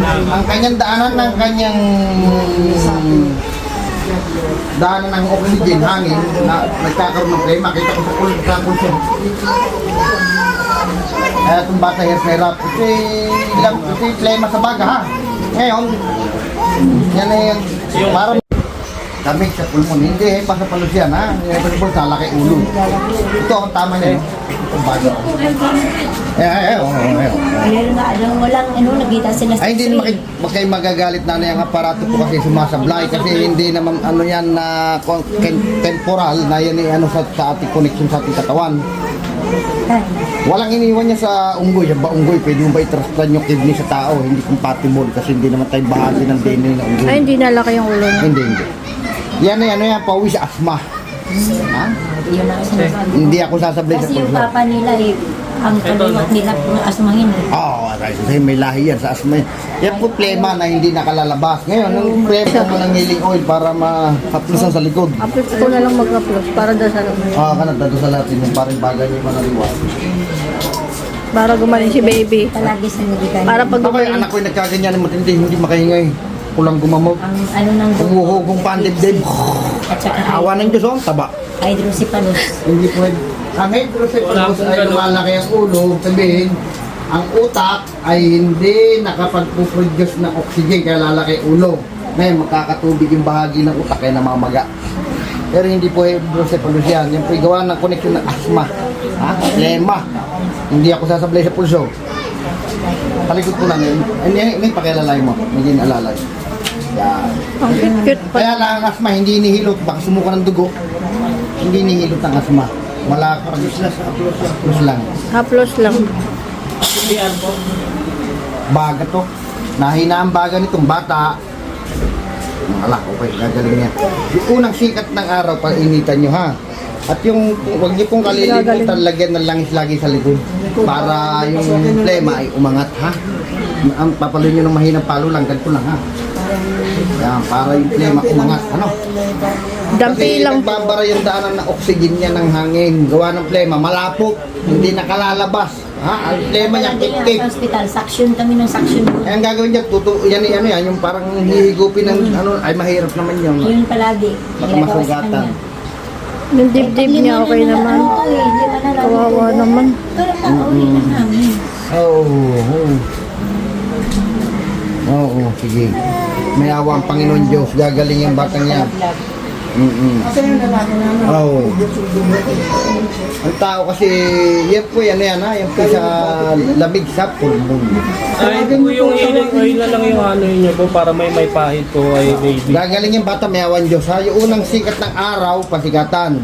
Ang kanyang daanan ng oxygen, hangin, na nagkakaroon ng flame. Makita ko sa kulot sa pulso. Kaya itong bata hirap. Ito yung flema sa baga, ha? Ngayon, yan na yung parang damig sa pulmon. Hindi, basta palos yan, ha? Ito yung pulsa, laki ulo. Ito ang tama niya, itong baga. Meron nga, walang nakita sila sa Ay, hindi naman kayo magagalit na yung aparato po kasi sumasablay kasi hindi naman yan na temporal na yan sa ating connection sa ating katawan. Walang iniwan niya sa unggoy. Ba unggoy, pwede mo ba i-transplant yung kidney sa tao? Hindi compatible kasi hindi naman tayo bahagi ng DNA na unggoy. Ay, hindi nalaki yung ulo niya. Hindi. Yan yan, pauwi sa asma. Ha? Yun ang sinasabi. Hindi ako sasablay sa Kasi yung pulso. papa nila ang kaliwat nila asmahin. Oo, kasi may lahi yan sa asma. Yan problema na hindi nakalalabas. Ngayon, yung problema mo ng healing oil para mahaplusan sa likod. Upload ko na lang mag-upload para daw sa Kanat dito sa latin yung parang bagay yung manaliwa. para gumaling si baby. Palagi sa niligan. Para pag Ako yung gumaling. anak ko yung nagkaganyan ng matindi, hindi makahingay. Kulang gumamot. Ang ng Umuhugong pandibdib. at saka Awa ng Diyos, taba. hydrocephalus. Hindi pwede. Ang hydrocephalus ay lumalaki ang ulo, sabihin, ang utak ay hindi nakapag-produce ng oxygen kaya lalaki ulo. Ngayon, makakatubig yung bahagi ng utak kaya namamaga. Pero hindi po hydrocephalus yan. Yan po gawa ng connection ng asthma. Lema. Hindi ako sasablay sa pulso. Talikod ko lang yun. Hindi pakialalay mo. Hindi alalay. Yan. Ang cute pa. Kaya lang ang asma, hindi nihilot. Baka sumuka ng dugo. Hindi nihilot ang asma. Malakapag plus lang. Haplos lang. Baga to. Nahina ang baga nitong bata. Alak, okay, gagaling niya. Yung unang sikat ng araw, painitan nyo ha. At yung, huwag nyo pong kalilimutan, lagyan ng langis lagi sa likod. Para yung plema ay umangat ha. Ang papalo nyo ng mahinang palo lang, ganito lang ha. Yan, para yung plema umangat. Ano? Dampi Kasi lang. nagbabara yung daanan ng oxygen niya ng hangin. Gawa ng plema, malapot. Hindi nakalalabas. Ha? Ang plema niya, kip-kip. Sa hospital, suction kami ng suction. Kaya ang gagawin niya, yan, yung parang hihigupin ng ay mahirap naman yun. Yun palagi. Baka ginagawa sa masugatan. kanya. Yung dibdib niya okay naman. Kawawa naman. Pero pauwi na namin. Oo, sige. May awa ang Panginoon Diyos. Gagaling yung batang yan. Oo. Ang tao kasi, yan po yan ha. Yan po sa lamig sa pulmon. Ay, po yung oil na lang yung ano niyo po para may pahit po ay baby. Gagaling yung bata, may awan Diyos ha. Yung unang sikat ng araw, pasikatan.